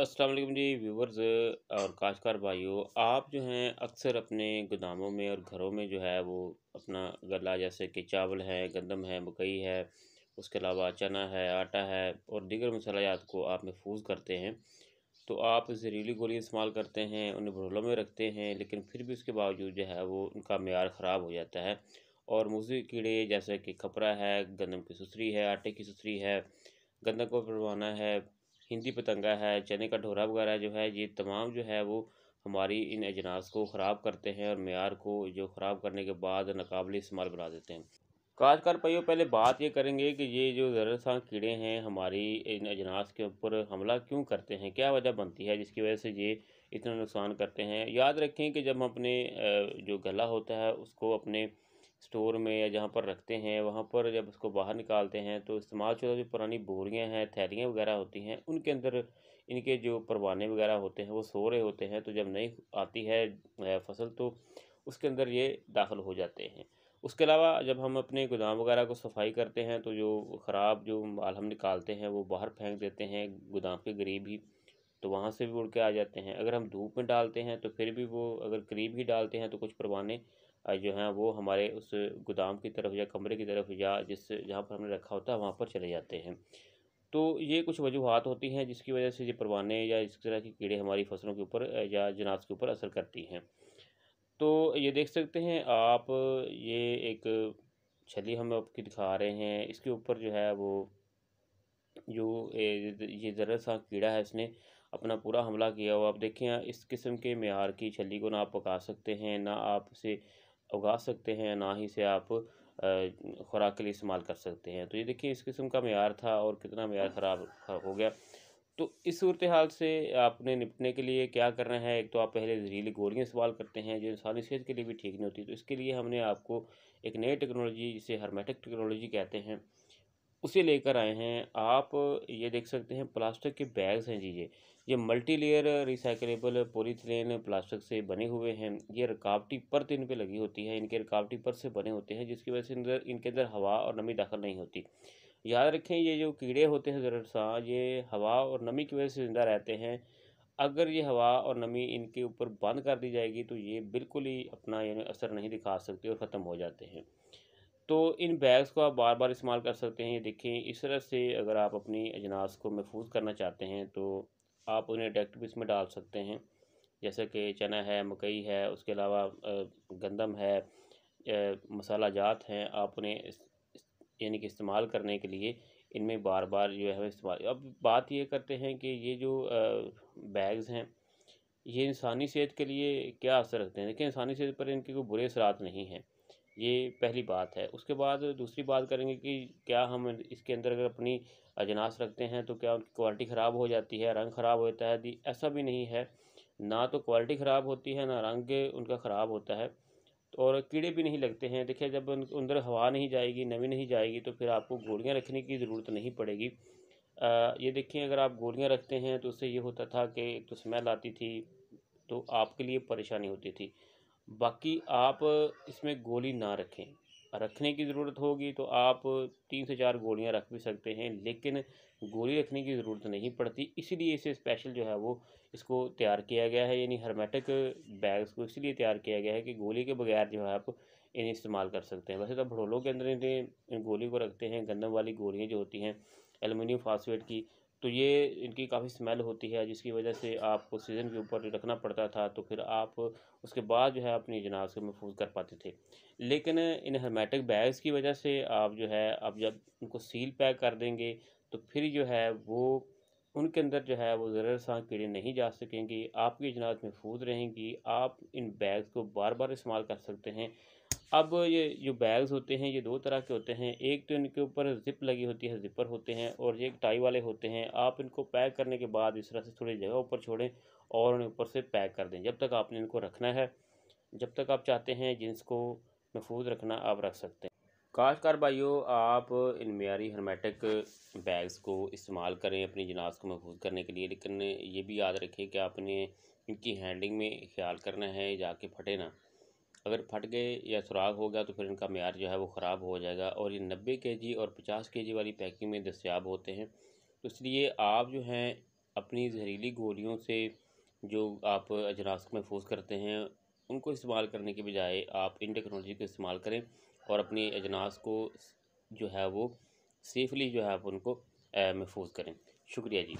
अस्सलाम वालेकुम जी व्यूवर्स और काश्तकार भाइयों। आप जो हैं अक्सर अपने गोदामों में और घरों में जो है वो अपना गल्ला जैसे कि चावल है, गंदम है, मकई है, उसके अलावा चना है, आटा है और दीगर मसालियात को आप महफूज करते हैं। तो आप जहरीली गोली इस्तेमाल करते हैं, उन्हें भगोड़ों में रखते हैं, लेकिन फिर भी उसके बावजूद जो है वो उनका मेयार ख़राब हो जाता है। और मूज़ी कीड़े जैसे कि खपरा है, गंदम की सुसरी है, आटे की सुसरी है, गंदम को परवाना है, हिंदी पतंगा है, चने का ढोरा वगैरह जो है, ये तमाम जो है वो हमारी इन अजनास को ख़राब करते हैं और मेयार को जो ख़राब करने के बाद नाकाबिल इस्तेमाल बना देते हैं। काश्तकार भाइयों, पहले बात ये करेंगे कि ये जो ज़हरीला कीड़े हैं हमारी इन अजनास के ऊपर हमला क्यों करते हैं, क्या वजह बनती है जिसकी वजह से ये इतना नुकसान करते हैं। याद रखें कि जब हम अपने जो गला होता है उसको अपने स्टोर में या जहाँ पर रखते हैं वहाँ पर जब उसको बाहर निकालते हैं तो इस्तेमालशुदा जो पुरानी बोरियां हैं, थैलियाँ वगैरह होती हैं, उनके अंदर इनके जो परवाने वगैरह होते हैं वो सो रहे होते हैं। तो जब नई आती है फसल तो उसके अंदर ये दाखिल हो जाते हैं। उसके अलावा जब हम अपने गोदाम वगैरह को सफाई करते हैं तो जो ख़राब जो माल हम निकालते हैं वो बाहर फेंक देते हैं गोदाम के करीब ही, तो वहाँ से भी उड़ के आ जाते हैं। अगर हम धूप में डालते हैं तो फिर भी वो अगर करीब ही डालते हैं तो कुछ परवाने जो हैं वो हमारे उस गोदाम की तरफ या कमरे की तरफ या जिस जहाँ पर हमने रखा होता है वहाँ पर चले जाते हैं। तो ये कुछ वजूहात होती हैं जिसकी वजह से ये परवाने या इस तरह के कीड़े हमारी फसलों के ऊपर या जनात के ऊपर असर करती हैं। तो ये देख सकते हैं आप, ये एक छली हम आपको दिखा रहे हैं, इसके ऊपर जो है वो जो ये ज़रा सा कीड़ा है इसने अपना पूरा हमला किया हुआ। आप देखें इस किस्म के मेयार की छली को ना आप पका सकते हैं, ना आप इसे उगा सकते हैं, ना ही इसे आप खुराक के लिए इस्तेमाल कर सकते हैं। तो ये देखिए इस किस्म का मेयार था और कितना मेयार ख़राब हो गया। तो इस सूरत हाल से आपने निपटने के लिए क्या करना है, एक तो आप पहले जहरीली गोलियाँ इस्तेमाल करते हैं जो इंसानी सेहत के लिए भी ठीक नहीं होती। तो इसके लिए हमने आपको एक नई टेक्नोलॉजी जिसे हर्मेटिक टेक्नोलॉजी कहते हैं उसे लेकर आए हैं। आप ये देख सकते हैं प्लास्टिक के बैग्स हैं जी, ये multi layer recyclable polythene plastic से बने हुए हैं। ये रकावटी परत इन पे लगी होती है, इनके रकावटी परत से बने होते हैं जिसकी वजह से इनके अंदर हवा और नमी दाखिल नहीं होती। याद रखें ये जो कीड़े होते हैं ज़रूरसा, ये हवा और नमी की वजह से ज़िंदा रहते हैं। अगर ये हवा और नमी इनके ऊपर बंद कर दी जाएगी तो ये बिल्कुल ही अपना यानी असर नहीं दिखा सकते और ख़त्म हो जाते हैं। तो इन बैग्स को आप बार-बार इस्तेमाल कर सकते हैं। ये देखें इस तरह से अगर आप अपनी अजनास को महफूज़ करना चाहते हैं तो आप उन्हें डायरेक्ट भी इसमें डाल सकते हैं। जैसे कि चना है, मकई है, उसके अलावा गंदम है, मसाला जात हैं, आप उन्हें यानी कि इस्तेमाल करने के लिए इनमें बार-बार जो है इस्तेमाल। अब बात ये करते हैं कि ये जो बैग्स हैं, ये इंसानी सेहत के लिए क्या असर रखते हैं? देखिए इंसानी सेहत पर इनके कोई बुरे असरात नहीं हैं। ये पहली बात है। उसके बाद दूसरी बात करेंगे कि क्या हम इसके अंदर अगर अपनी अजनास रखते हैं तो क्या उनकी क्वालिटी ख़राब हो जाती है, रंग ख़राब हो जाता है? दी ऐसा भी नहीं है। ना तो क्वालिटी ख़राब होती है, ना रंग उनका ख़राब होता है और कीड़े भी नहीं लगते हैं। देखिए जब अंदर हवा नहीं जाएगी, नमी नहीं जाएगी तो फिर आपको गोलियाँ रखने की ज़रूरत नहीं पड़ेगी। ये देखिए अगर आप गोलियाँ रखते हैं तो उससे ये होता था कि एक तो स्मेल आती थी, तो आपके लिए परेशानी होती थी। बाकी आप इसमें गोली ना रखें। रखने की ज़रूरत होगी तो आप 3 से 4 गोलियाँ रख भी सकते हैं, लेकिन गोली रखने की ज़रूरत नहीं पड़ती। इसीलिए इसे स्पेशल जो है वो इसको तैयार किया गया है, यानी हर्मेटिक बैग्स को इसीलिए तैयार किया गया है कि गोली के बगैर जो है आप इन्हें इस्तेमाल कर सकते हैं। वैसे तो भड़ोलों के अंदर इन्हें इन गोली को रखते हैं, गंदम वाली गोलियाँ जो होती हैं एल्युमिनियम फॉस्फेट की, तो ये इनकी काफ़ी स्मेल होती है जिसकी वजह से आपको सीज़न के ऊपर रखना पड़ता था, तो फिर आप उसके बाद जो है अपनी जनाज़ को महफूज़ कर पाते थे। लेकिन इन हर्मेटिक बैग्स की वजह से आप जो है आप जब उनको सील पैक कर देंगे तो फिर जो है वो उनके अंदर जो है वो ज़रा-सा कीड़े नहीं जा सकेंगे, आपकी जनाज़ महफूज़ रहेंगी, आप इन बैग्स को बार-बार इस्तेमाल कर सकते हैं। अब ये जो बैग्स होते हैं ये 2 तरह के होते हैं। एक तो इनके ऊपर ज़िप लगी होती है, ज़िपर होते हैं और ये एक टाई वाले होते हैं। आप इनको पैक करने के बाद इस तरह से थोड़ी जगह ऊपर छोड़ें और उन्हें ऊपर से पैक कर दें। जब तक आपने इनको रखना है, जब तक आप चाहते हैं जीन्स को महफूज़ रखना आप रख सकते हैं। काश्तकार भाइयों, आप इन मियारी हर्मेटिक बैग्स को इस्तेमाल करें अपनी जनाज़ को महफूज़ करने के लिए, लेकिन ये भी याद रखें कि आपने इनकी हैंडलिंग में ख़्याल करना है जाके फटे ना। अगर फट गए या सुराख हो गया तो फिर इनका मेयार जो है वो ख़राब हो जाएगा और ये 90 केजी और 50 केजी वाली पैकिंग में दस्तयाब होते हैं। तो इसलिए आप जो हैं अपनी जहरीली गोलियों से जो आप अजनास को महफूज करते हैं, उनको इस्तेमाल करने के बजाय आप इन टेक्नोलॉजी को इस्तेमाल करें और अपनी अजनास को जो है वो सेफ़ली जो है आप उनको महफूज करें। शुक्रिया जी।